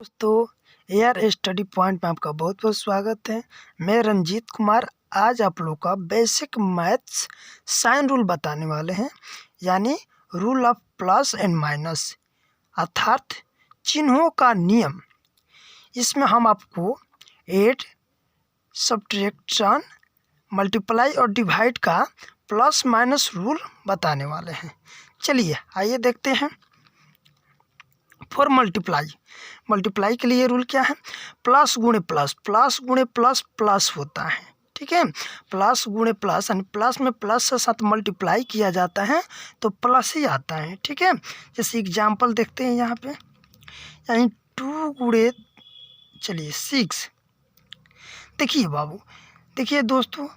दोस्तों, AR study point में आपका बहुत बहुत स्वागत है। मैं रंजीत कुमार आज आप लोग का बेसिक मैथ्स साइन रूल बताने वाले हैं, यानी rule of plus and minus अर्थात चिन्हों का नियम। इसमें हम आपको ऐड, सब्ट्रैक्शन, मल्टीप्लाई और डिवाइड का प्लस माइनस रूल बताने वाले हैं। चलिए आइए देखते हैं। फॉर मल्टीप्लाई के लिए रूल क्या है? प्लस गुणे प्लस, प्लस गुणे प्लस प्लस होता है, ठीक है। प्लस गुणे प्लस यानी प्लस में प्लस के साथ मल्टीप्लाई किया जाता है तो प्लस ही आता है, ठीक है। जैसे एग्जांपल देखते हैं यहाँ पे, यानी 2 गुणे चलिए 6। देखिए बाबू, देखिए दोस्तों,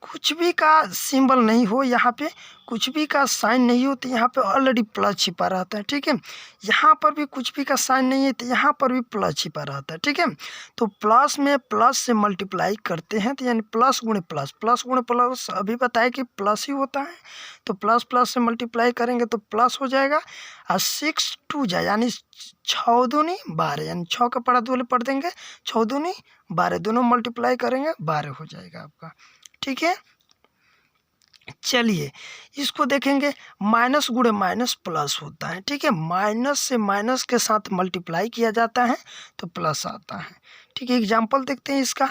कुछ भी का सिंबल नहीं हो, यहाँ पे कुछ भी का साइन नहीं हो तो यहाँ पे ऑलरेडी प्लस छिपा रहता है, ठीक है। यहाँ पर भी कुछ भी का साइन नहीं है तो यहाँ पर भी प्लस छिपा रहता है, ठीक है। तो प्लस में प्लस से मल्टीप्लाई करते हैं तो यानी प्लस गुणे प्लस, प्लस गुणे प्लस अभी बताया कि प्लस ही होता है, तो प्लस प्लस से मल्टीप्लाई करेंगे तो प्लस हो जाएगा। और 6 2 जाए यानी 6 दूनी 12, यानी 6 का पढ़ा दूले पढ़ देंगे, 6 दूनी 12, दोनों मल्टीप्लाई करेंगे 12 हो जाएगा आपका, ठीक है। चलिए इसको देखेंगे, माइनस गुणे माइनस प्लस होता है, ठीक है। माइनस से माइनस के साथ मल्टीप्लाई किया जाता है तो प्लस आता है, ठीक है। एग्जांपल देखते हैं इसका।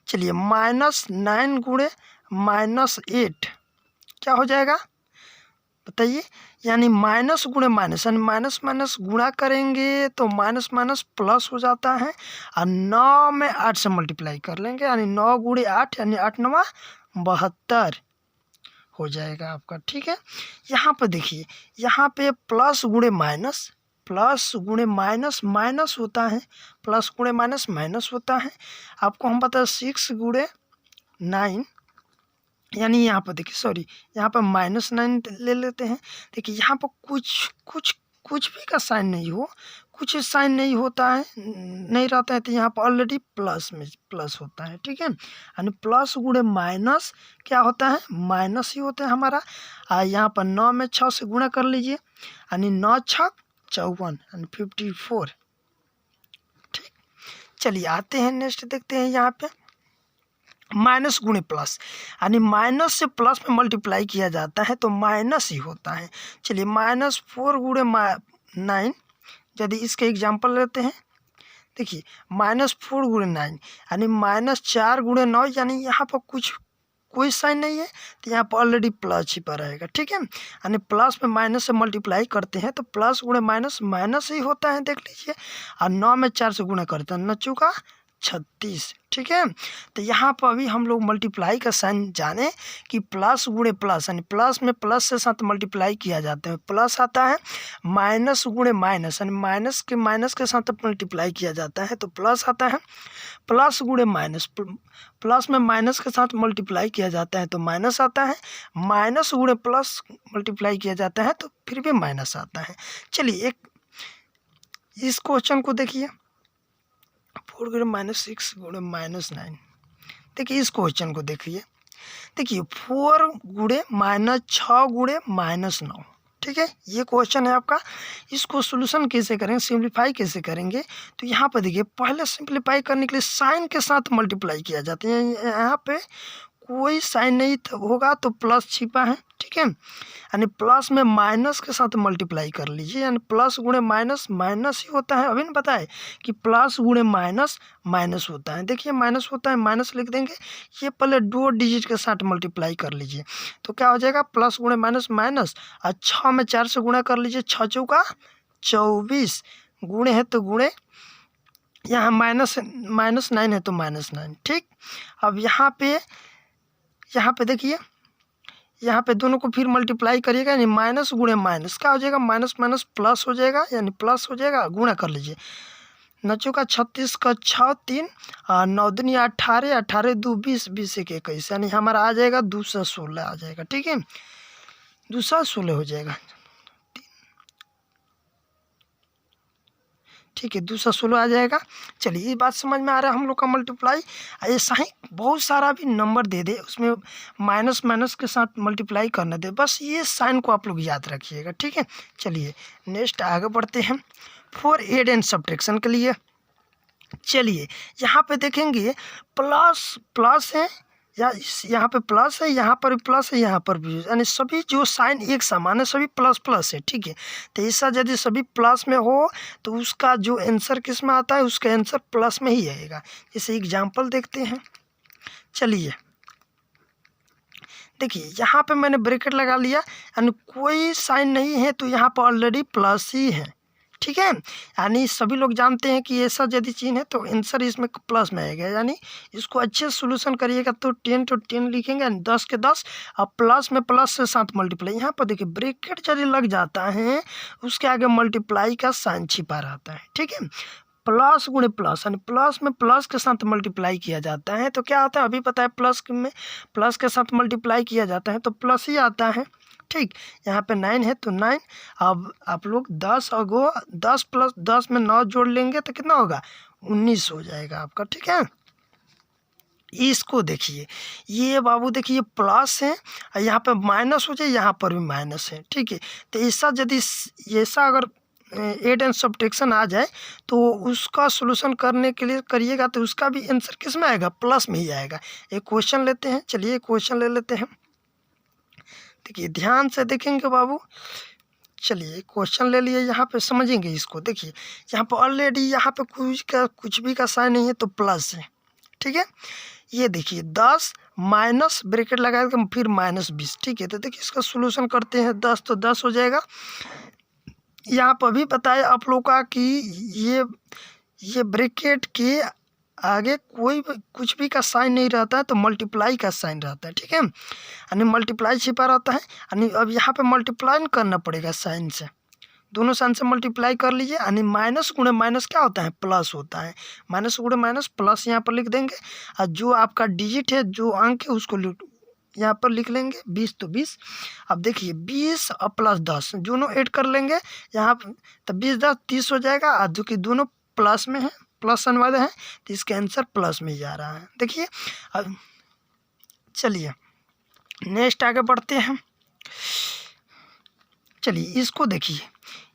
चलिए -9 गुणे -8 क्या हो जाएगा बताइए? यानी माइनस गुणे माइनस यानी माइनस माइनस गुणा करेंगे तो माइनस माइनस प्लस हो जाता है। और 9 में 8 से मल्टीप्लाई कर लेंगे यानी 9 गुणे 8 यानी 8 9 72 हो जाएगा आपका, ठीक है। यहाँ पर देखिए, यहाँ पे प्लस गुणे माइनस, प्लस गुणे माइनस माइनस होता है, प्लस गुणे माइनस माइनस होता है। आपको हम बताए 6 गुणे 9 यानी यहाँ पर देखिए, सॉरी यहाँ पर -9 ले लेते हैं। देखिए यहाँ पर कुछ भी का साइन नहीं हो, कुछ साइन नहीं होता है, नहीं रहता है तो यहाँ पर ऑलरेडी प्लस में प्लस होता है, ठीक है। यानी प्लस गुणे माइनस क्या होता है? माइनस ही होता है हमारा। यहाँ पर 9 में 6 से गुणा कर लीजिए, यानी 9 6 54 यानी 54, ठीक। चलिए आते हैं नेक्स्ट देखते हैं यहाँ पे। माइनस गुणे प्लस यानी माइनस से प्लस में मल्टीप्लाई किया जाता है तो माइनस ही होता है। चलिए -4 गुणे 9, यदि इसके एग्जांपल लेते हैं, देखिए -4 गुणे 9 यानी -4 गुणे 9, यानी यहाँ पर कोई साइन नहीं है तो यहाँ पर ऑलरेडी प्लस छिपा रहेगा, ठीक है। यानी प्लस में माइनस से मल्टीप्लाई करते हैं तो प्लस गुणे माइनस माइनस ही होता है, देख लीजिए। और 9 में 4 से गुणा करते हैं, 9 चौका 36, ठीक है। तो यहाँ पर अभी हम लोग मल्टीप्लाई का साइन जाने कि प्लस गुणे प्लस यानी प्लस में प्लस से साथ मल्टीप्लाई किया जाता है प्लस आता है। माइनस गुणे माइनस यानी माइनस के साथ मल्टीप्लाई किया जाता है तो प्लस आता है। प्लस गुणे माइनस, प्लस में माइनस के साथ मल्टीप्लाई किया जाता है तो माइनस आता है। माइनस गुणे प्लस मल्टीप्लाई किया जाता है तो फिर भी माइनस आता है। चलिए एक इस क्वेश्चन को देखिए, 4 गुणे -6 गुणे -9। देखिए इस क्वेश्चन को देखिए, देखिए 4 गुणे -6 गुणे -9, ठीक है। ये क्वेश्चन है आपका। इसको सोल्यूशन कैसे करेंगे, सिंप्लीफाई कैसे करेंगे? तो यहाँ पर देखिए, पहले सिंप्लीफाई करने के लिए साइन के साथ मल्टीप्लाई किया जाता है। यहाँ पे कोई साइन नहीं होगा तो प्लस छिपा है, ठीक है। यानी प्लस में माइनस के साथ मल्टीप्लाई कर लीजिए, यानी प्लस गुणे माइनस माइनस ही होता है। अभी ना बताए कि प्लस गुणे माइनस माइनस होता है। देखिए माइनस होता है, माइनस लिख देंगे। ये पहले 2 डिजिट के साथ मल्टीप्लाई कर लीजिए तो क्या हो जाएगा? प्लस गुणे माइनस माइनस, और 6 में 4 से गुणा कर लीजिए, 6 चौका 24, गुणे है तो गुणे, यहाँ -9 है तो -9, ठीक। अब यहाँ पे देखिए, यहाँ पे दोनों को फिर मल्टीप्लाई करिएगा, यानी माइनस गुणे माइनस क्या हो जाएगा? माइनस माइनस प्लस हो जाएगा, यानी प्लस हो जाएगा। गुणा कर लीजिए, 9 चौका 36 का 6 3 9 दूनी 18, 18 2 20, 20 1 21, यानी हमारा आ जाएगा 216 आ जाएगा, ठीक है। 216 हो जाएगा, ठीक ठीक है, 2 से 16 आ जाएगा। चलिए ये बात समझ में आ रहा है हम लोग का मल्टीप्लाई। ऐसा ही बहुत सारा भी नंबर दे दे, उसमें माइनस माइनस के साथ मल्टीप्लाई करना दे, बस ये साइन को आप लोग याद रखिएगा, ठीक है। चलिए नेक्स्ट आगे बढ़ते हैं फॉर एड एंड सब्ट्रैक्शन के लिए। चलिए यहाँ पे देखेंगे प्लस प्लस है, या यहाँ पे प्लस है, यहाँ पर भी प्लस है, यहाँ पर भी, यानी सभी जो साइन एक समान है, सभी प्लस प्लस है, ठीक है। तो ऐसा यदि सभी प्लस में हो तो उसका जो आंसर किस में आता है, उसका आंसर प्लस में ही आएगा। जैसे एग्जांपल देखते हैं। चलिए देखिए यहाँ पे मैंने ब्रैकेट लगा लिया, यानी कोई साइन नहीं है तो यहाँ पर ऑलरेडी प्लस ही है, ठीक है। यानी सभी लोग जानते हैं कि ऐसा यदि चिन्ह है तो आंसर इसमें प्लस में आएगा। यानी इसको अच्छे सोल्यूशन करिएगा तो 10 तो 10 लिखेंगे, 10 के 10, और प्लस में प्लस से 7 मल्टीप्लाई। यहाँ पर देखिए ब्रैकेट यदि लग जाता है उसके आगे मल्टीप्लाई का साइन छिपा रहता है, ठीक है। प्लस गुणे प्लस, यानी प्लस में प्लस के साथ मल्टीप्लाई किया जाता है तो क्या आता है, अभी पता है प्लस में प्लस के साथ मल्टीप्लाई किया जाता है तो प्लस ही आता है, ठीक। यहाँ पे 9 है तो 9। अब आप लोग 10 और 10 प्लस 10 में 9 जोड़ लेंगे तो कितना होगा, 19 हो जाएगा आपका, ठीक है। इसको देखिए, ये बाबू देखिए प्लस है, यहाँ पे माइनस हो जाए, यहाँ पर भी माइनस है, ठीक है। तो ऐसा यदि ऐसा अगर एड एंड सब्ट्रैक्शन आ जाए तो उसका सॉल्यूशन करने के लिए करिएगा तो उसका भी आंसर किस में आएगा, प्लस में ही आएगा। एक क्वेश्चन लेते हैं, चलिए क्वेश्चन ले लेते हैं। देखिए ध्यान से देखेंगे बाबू, चलिए क्वेश्चन ले लिए, यहाँ पे समझेंगे इसको। देखिए यहाँ पर ऑलरेडी यहाँ पे कुछ भी का साइन नहीं है तो प्लस है, ठीक है। ये देखिए 10 माइनस ब्रैकेट लगा के फिर -20, ठीक है। तो देखिए इसका सॉल्यूशन करते हैं, 10 तो 10 हो जाएगा। यहाँ पर भी बताया आप लोग का कि ये ब्रैकेट के आगे कोई कुछ भी का साइन नहीं रहता है तो मल्टीप्लाई का साइन रहता है, ठीक है। यानी मल्टीप्लाई छिपा रहता है, यानी अब यहाँ पे मल्टीप्लाई करना पड़ेगा साइन से, दोनों साइन से मल्टीप्लाई कर लीजिए। यानी माइनस गुणे माइनस क्या होता है, प्लस होता है। माइनस गुणे माइनस प्लस यहाँ पर लिख देंगे, और जो आपका डिजिट है, जो अंक है, उसको यहाँ पर लिख लेंगे 20 तो 20। अब देखिए 20 और प्लस 10 दोनों ऐड कर लेंगे यहाँ पर, तो 20 10 30 हो जाएगा। और जो कि दोनों प्लस में है, प्लस साइन वाले हैं, तो इसका आंसर प्लस में ही जा रहा है। देखिए अब चलिए नेक्स्ट आगे बढ़ते हैं। चलिए इसको देखिए,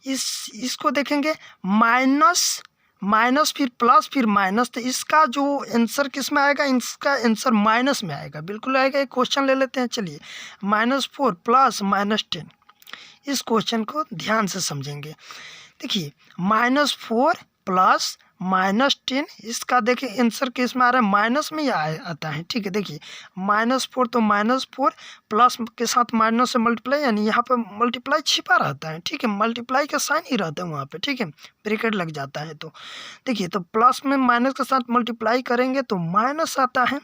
इसको देखेंगे माइनस माइनस फिर प्लस फिर माइनस, तो इसका जो आंसर किस में आएगा, इसका आंसर माइनस में आएगा, बिल्कुल आएगा। एक क्वेश्चन ले लेते हैं, चलिए -4 प्लस -10। इस क्वेश्चन को ध्यान से समझेंगे। देखिए -4 प्लस -10, इसका देखिए आंसर किस में आ रहा है, माइनस में ही आता है, ठीक है। देखिए -4 तो -4 प्लस के साथ माइनस से मल्टीप्लाई, यानी यहाँ पे मल्टीप्लाई छिपा रहता है, ठीक है। मल्टीप्लाई का साइन ही रहता है वहाँ पे, ठीक है, ब्रैकेट लग जाता है। तो देखिए तो प्लस में माइनस के साथ मल्टीप्लाई करेंगे तो माइनस आता है,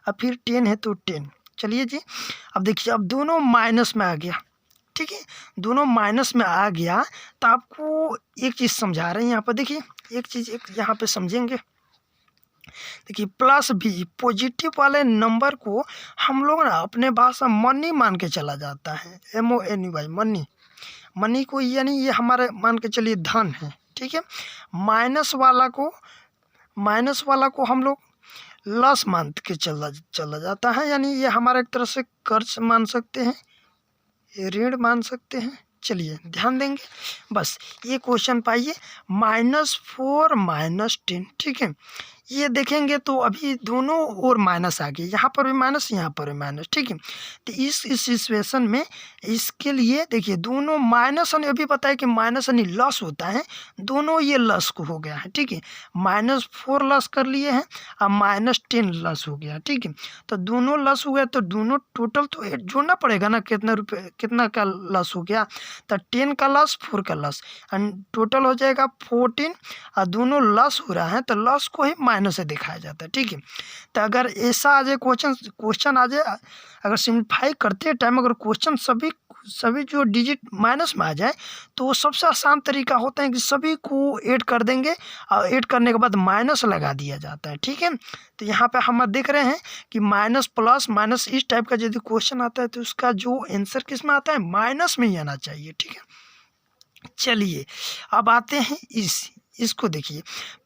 और फिर 10 है तो 10। चलिए जी, अब देखिए अब दोनों माइनस में आ गया, ठीक है, दोनों माइनस में आ गया। तो आपको एक चीज़ समझा रहे हैं यहाँ पर, देखिए एक चीज़ एक यहाँ पे समझेंगे। देखिए प्लस भी पॉजिटिव वाले नंबर को हम लोग ना अपने भाषा मनी मान के चला जाता है, MONY मनी, मनी को, यानी ये हमारे मान के चलिए धन है, ठीक है। माइनस वाला को हम लोग लॉस मान के चला जाता है, यानी ये हमारा एक तरह से कर्ज मान सकते हैं, ऋण मान सकते हैं। चलिए ध्यान देंगे, बस ये क्वेश्चन पाइए, -4 -10, ठीक है। ये देखेंगे तो अभी दोनों और माइनस आ गए, यहाँ पर भी माइनस, यहाँ पर भी माइनस, ठीक है। तो इस सिचुएशन में इसके लिए देखिए दोनों माइनस, यानी अभी पता है कि माइनस यानी लॉस होता है, दोनों ये लॉस को हो गया है, ठीक है। -4 लॉस कर लिए हैं और -10 लॉस हो गया, ठीक है। तो दोनों लॉस हो गया तो दोनों टोटल तो जोड़ना पड़ेगा ना, कितना रुपये कितना का लॉस हो गया, तो 10 का लॉस 4 का लॉस, एंड टोटल हो जाएगा 14। और दोनों लॉस हो रहा है तो लॉस को ही माइनस से दिखाया जाता है, ठीक है। तो अगर ऐसा आ जाए क्वेश्चन आ जाए, अगर सिंप्लीफाई करते टाइम अगर क्वेश्चन सभी जो डिजिट माइनस में आ जाए तो वो सबसे आसान तरीका होता है कि सभी को ऐड कर देंगे, और ऐड करने के बाद माइनस लगा दिया जाता है, ठीक है। तो यहाँ पे हम देख रहे हैं कि माइनस प्लस माइनस इस टाइप का यदि क्वेश्चन आता है तो उसका जो आंसर किस में आता है, माइनस में ही आना चाहिए, ठीक है। चलिए अब आते हैं इसको देखिए,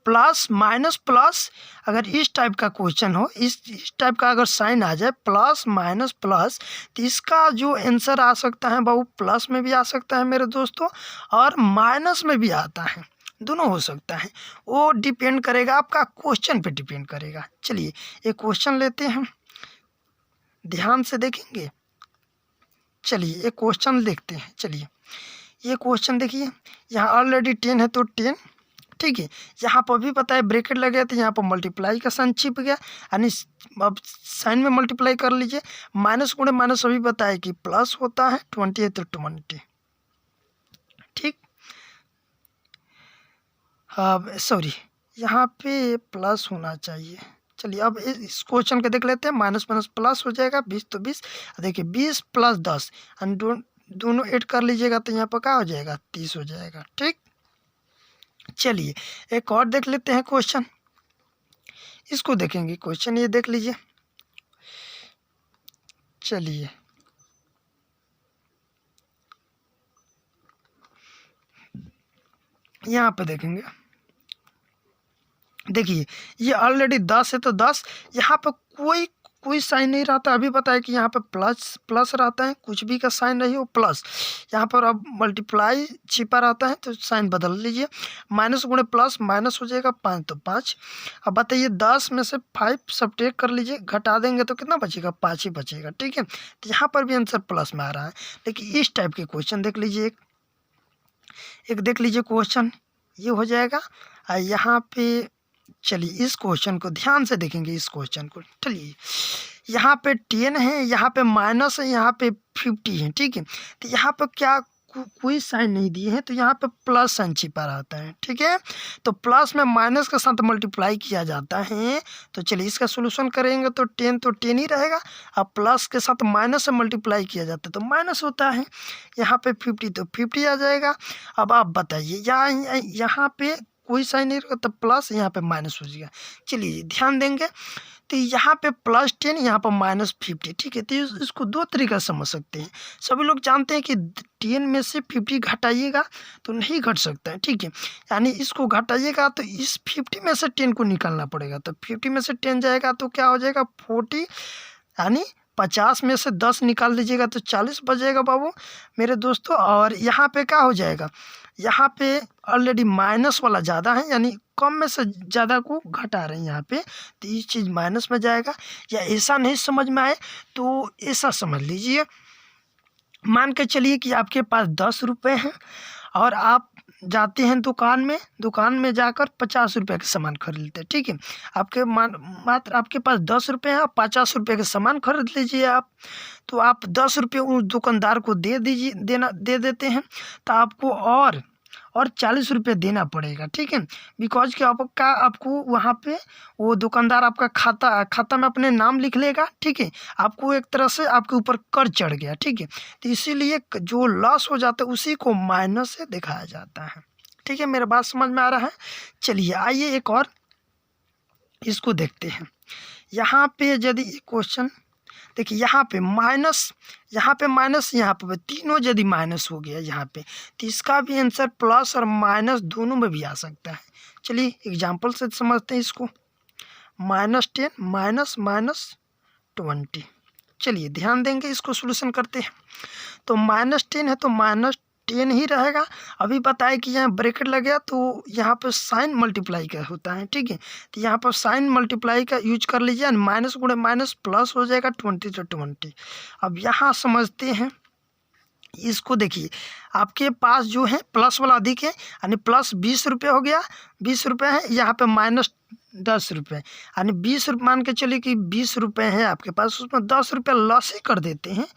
प्लस माइनस प्लस, अगर इस टाइप का क्वेश्चन हो, इस टाइप का अगर साइन आ जाए प्लस माइनस प्लस, तो इसका जो आंसर आ सकता है वो प्लस में भी आ सकता है मेरे दोस्तों, और माइनस में भी आता है, दोनों हो सकता है। वो डिपेंड करेगा, आपका क्वेश्चन पे डिपेंड करेगा। चलिए एक क्वेश्चन लेते हैं, ध्यान से देखेंगे। चलिए एक क्वेश्चन देखते हैं। चलिए ये क्वेश्चन देखिए, यहाँ ऑलरेडी 10 है तो 10, ठीक है। यहाँ पर भी पता है ब्रैकेट लगे थे, यहाँ पर मल्टीप्लाई का साइन छिप गया, यानी अब साइन में मल्टीप्लाई कर लीजिए। माइनस गुणे माइनस अभी बताया कि प्लस होता है, 20 है तो 20, ठीक। हाँ सॉरी, यहाँ पे प्लस होना चाहिए। चलिए अब इस क्वेश्चन के देख लेते हैं, माइनस माइनस प्लस हो जाएगा, 20 तो 20, देखिए 20 प्लस 10 एंड दोनों ऐड कर लीजिएगा तो यहाँ पर क्या हो जाएगा, 30 हो जाएगा, ठीक। चलिए एक और देख लेते हैं क्वेश्चन, इसको देखेंगे। क्वेश्चन ये देख लीजिए। चलिए यहाँ पे देखेंगे, देखिए ये ऑलरेडी 10 है तो 10, यहाँ पे कोई साइन नहीं रहता। अभी बताया कि यहाँ पे प्लस प्लस रहता है, कुछ भी का साइन नहीं हो प्लस, यहाँ पर अब मल्टीप्लाई छिपा रहता है तो साइन बदल लीजिए। माइनस गुणे प्लस, माइनस हो जाएगा 5 तो 5। अब बताइए 10 में से 5 सब्ट्रैक्ट कर लीजिए, घटा देंगे तो कितना बचेगा, 5 ही बचेगा, ठीक है। तो यहाँ पर भी आंसर प्लस में आ रहा है। लेकिन इस टाइप के क्वेश्चन देख लीजिए, एक देख लीजिए क्वेश्चन ये हो जाएगा। यहाँ पे चलिए इस क्वेश्चन को ध्यान से देखेंगे, इस क्वेश्चन को। चलिए यहाँ पे 10 है, यहाँ पे माइनस है, यहाँ पे 50 है, ठीक है। तो यहाँ पे क्या कोई साइन नहीं दिए हैं, तो यहाँ पे प्लस साइन छिपा रहता है, ठीक है। तो प्लस में माइनस के साथ मल्टीप्लाई किया जाता है। तो चलिए इसका सोल्यूशन करेंगे तो 10 ही रहेगा, अब प्लस के साथ माइनस से मल्टीप्लाई किया जाता है तो माइनस होता है। यहाँ पे 50 तो 50 आ जाएगा। अब आप बताइए यहाँ पे कोई साइन नहीं रहेगा तो प्लस, यहाँ पे माइनस हो जाएगा। चलिए ध्यान देंगे, तो यहाँ पे प्लस 10, यहाँ पर माइनस 50, ठीक है। तो इसको दो तरीका से समझ सकते हैं। सभी लोग जानते हैं कि 10 में से 50 घटाइएगा तो नहीं घट सकता है, ठीक है। यानी इसको घटाइएगा तो इस 50 में से 10 को निकालना पड़ेगा, तो 50 में से 10 जाएगा तो क्या हो जाएगा, 40, यानी 50 में से 10 निकाल लीजिएगा तो 40 बचेगा बाबू मेरे दोस्तों। और यहाँ पे क्या हो जाएगा, यहाँ पे ऑलरेडी माइनस वाला ज़्यादा है, यानी कम में से ज़्यादा को घटा रहे हैं यहाँ पे, तो ये चीज़ माइनस में जाएगा। या ऐसा नहीं समझ में आए तो ऐसा समझ लीजिए, मान के चलिए कि आपके पास 10 रुपये हैं और आप जाते हैं दुकान में जाकर 50 रुपये का सामान खरीदते हैं, ठीक है। आपके मात्र आपके पास 10 रुपये हैं, आप 50 रुपये का सामान खरीद लीजिए आप, तो आप 10 रुपये उस दुकानदार को दे देते हैं, तो आपको और 40 रुपये देना पड़ेगा, ठीक है। बिकॉज कि आपको वहाँ पे वो दुकानदार आपका खाता में अपने नाम लिख लेगा, ठीक है। आपको एक तरह से आपके ऊपर कर चढ़ गया, ठीक है। तो इसीलिए जो लॉस हो जाता है उसी को माइनस से दिखाया जाता है, ठीक है। मेरा बात समझ में आ रहा है। चलिए आइए एक और इसको देखते हैं। यहाँ पे यदि क्वेश्चन देखिए, यहाँ पे माइनस, यहाँ पे तीनों यदि माइनस हो गया यहाँ पे, तो इसका भी आंसर प्लस और माइनस दोनों में भी आ सकता है। चलिए एग्जांपल से समझते हैं इसको। -10 -20, चलिए ध्यान देंगे, इसको सॉल्यूशन करते हैं। तो -10 है तो -10 ही रहेगा। अभी बताया कि यहाँ ब्रैकेट लग गया तो यहाँ पर साइन मल्टीप्लाई का होता है, ठीक है। तो यहाँ पर साइन मल्टीप्लाई का यूज कर लीजिए, माइनस गुणे माइनस प्लस हो जाएगा, 20 तो 20। अब यहाँ समझते हैं इसको। देखिए आपके पास जो है प्लस वाला अधिक है, यानी प्लस 20 रुपये हो गया, 20 रुपये है, यहाँ पे -10 रुपये, यानी 20 रुपये मान के चलिए कि 20 रुपये है आपके पास, उसमें 10 रुपये लॉस ही कर देते हैं,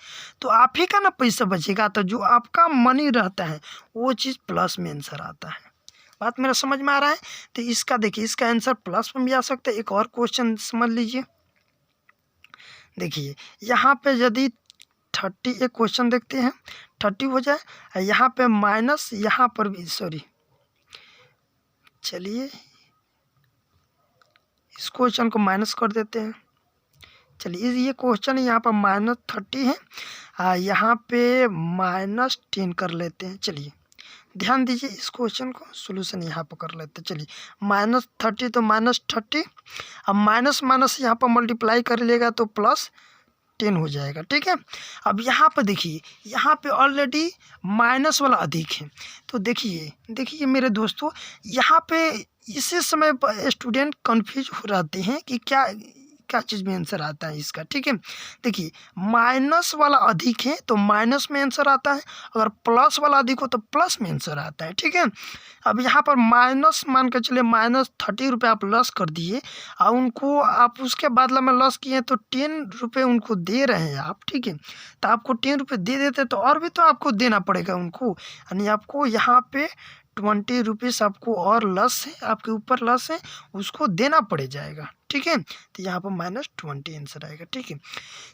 तो आप ही का ना पैसा बचेगा। तो जो आपका मनी रहता है वो चीज़ प्लस में आंसर आता है। बात मेरा समझ में आ रहा है। तो इसका देखिए, इसका आंसर प्लस में भी आ सकता है। एक और क्वेश्चन समझ लीजिए। देखिए यहाँ पे यदि 30, एक क्वेश्चन देखते हैं, 30 हो जाए, यहाँ पे माइनस, यहाँ पर भी सॉरी, चलिए इस क्वेश्चन को माइनस कर देते हैं। चलिए ये क्वेश्चन यहाँ पर -30 है, यहाँ पे -10 कर लेते हैं। चलिए ध्यान दीजिए इस क्वेश्चन को, सोल्यूशन यहाँ पर कर लेते। चलिए -30 तो -30, अब माइनस माइनस यहाँ पर मल्टीप्लाई कर लेगा तो +10 हो जाएगा, ठीक है। अब यहाँ पर देखिए, यहाँ पे ऑलरेडी माइनस वाला अधिक है, तो देखिए मेरे दोस्तों, यहाँ पे इसी समय स्टूडेंट कंफ्यूज हो जाते हैं कि क्या क्या चीज़ में आंसर आता है इसका, ठीक है। देखिए माइनस वाला अधिक है तो माइनस में आंसर आता है, अगर प्लस वाला अधिक हो तो प्लस में आंसर आता है, ठीक है। अब यहाँ पर माइनस मान कर चलिए -30 आप लॉस कर दिए और उनको आप उसके बदला में लॉस किए तो 10 रुपये उनको दे रहे हैं आप, ठीक है। तो आपको 10 रुपये दे देते तो और भी तो आपको देना पड़ेगा उनको, यानी आपको यहाँ पे 20 रुपीज़ आपको और लॉस है, आपके ऊपर लॉस है, उसको देना पड़ जाएगा, ठीक है। तो यहाँ पर -20 आंसर आएगा, ठीक है।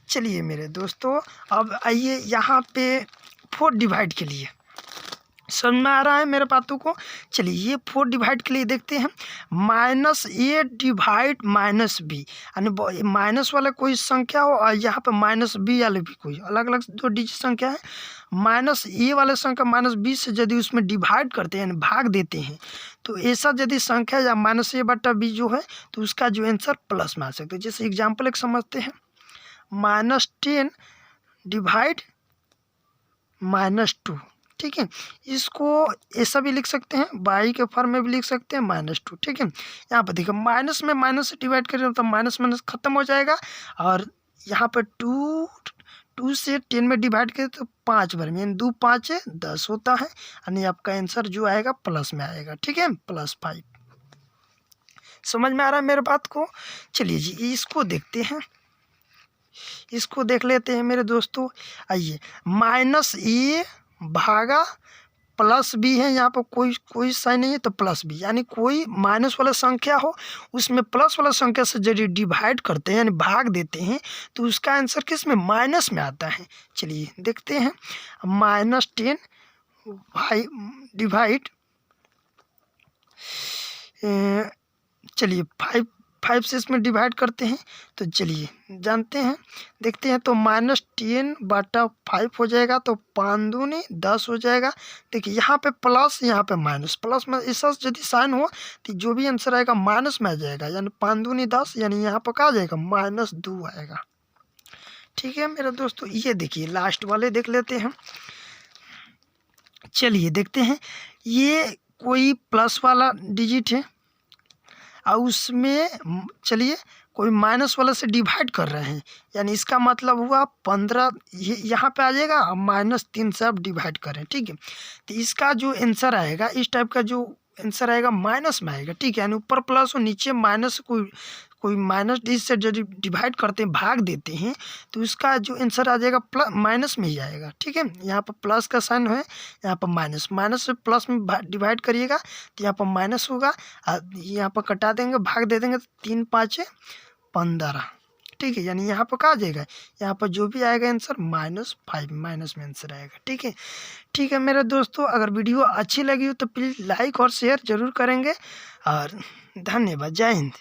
चलिए मेरे दोस्तों, अब आइए यहाँ पे 4 डिवाइड के लिए, समझ में आ रहा है मेरे बातों को। चलिए ये 4 डिवाइड के लिए देखते हैं। -a डिवाइड -b, यानी माइनस वाला कोई संख्या हो और यहाँ पे -b वाले भी कोई अलग अलग 2 डिजिट संख्या है। -a वाले संख्या -b से यदि उसमें डिवाइड करते हैं यानी भाग देते हैं, तो ऐसा यदि संख्या या -a/b जो है तो उसका जो आंसर प्लस में आ सकता है। जैसे एग्जाम्पल एक समझते हैं, -10 डिवाइड -2, ठीक है। इसको ऐसा भी लिख सकते हैं, बाई के फॉर्म में भी लिख सकते हैं -2, ठीक है। यहाँ पर देखिए माइनस में माइनस से डिवाइड करें तो माइनस माइनस खत्म हो जाएगा, और यहाँ पर 2 से 10 में डिवाइड करें तो 5 बार में 2 5 10 होता है, यानी आपका आंसर जो आएगा प्लस में आएगा, ठीक है, +5। समझ में आ रहा है मेरे बात को। चलिए जी इसको देखते हैं, इसको देख लेते हैं मेरे दोस्तों। आइए -a भागा +b है, यहाँ पर कोई साइन नहीं है तो +b, यानी कोई माइनस वाला संख्या हो उसमें प्लस वाला संख्या से यदि डिवाइड करते हैं यानी भाग देते हैं तो उसका आंसर किस में, माइनस में आता है। चलिए देखते हैं, -10 भाई डिवाइड, चलिए 5 से इसमें डिवाइड करते हैं, तो चलिए जानते हैं, देखते हैं। तो -10/5 हो जाएगा, तो 5 दूनी 10 हो जाएगा। देखिए यहाँ पे प्लस, यहाँ पे माइनस, प्लस में ऐसा यदि साइन हो तो जो भी आंसर आएगा माइनस में आ जाएगा, यानी 5 दूनी 10, यानी यहाँ पर क्या आ जाएगा -2 आएगा, ठीक है मेरे दोस्तों। ये देखिए लास्ट वाले देख लेते हैं। चलिए देखते हैं, ये कोई प्लस वाला डिजिट है और उसमें चलिए कोई माइनस वाला से डिवाइड कर रहे हैं, यानी इसका मतलब हुआ 15, ये यहाँ पे आ जाएगा, -3 से आप डिवाइड करें, ठीक है। तो इसका जो आंसर आएगा, इस टाइप का जो आंसर आएगा माइनस में आएगा, ठीक है, यानी ऊपर प्लस और नीचे माइनस, कोई माइनस डिजिट से जब डिवाइड करते हैं, भाग देते हैं, तो उसका जो आंसर आ जाएगा माइनस में ही आएगा, ठीक है। यहाँ पर प्लस का साइन है, यहाँ पर माइनस, माइनस से प्लस में डिवाइड करिएगा तो यहाँ पर माइनस होगा, यहाँ पर कटा देंगे, भाग दे देंगे तो 3 5 15, ठीक है, यानी यहाँ पर क्या आ जाएगा, यहाँ पर जो भी आएगा आंसर -5, माइनस में आंसर आएगा, ठीक है। ठीक है मेरे दोस्तों, अगर वीडियो अच्छी लगी हो तो प्लीज़ लाइक और शेयर ज़रूर करेंगे, और धन्यवाद, जय हिंद।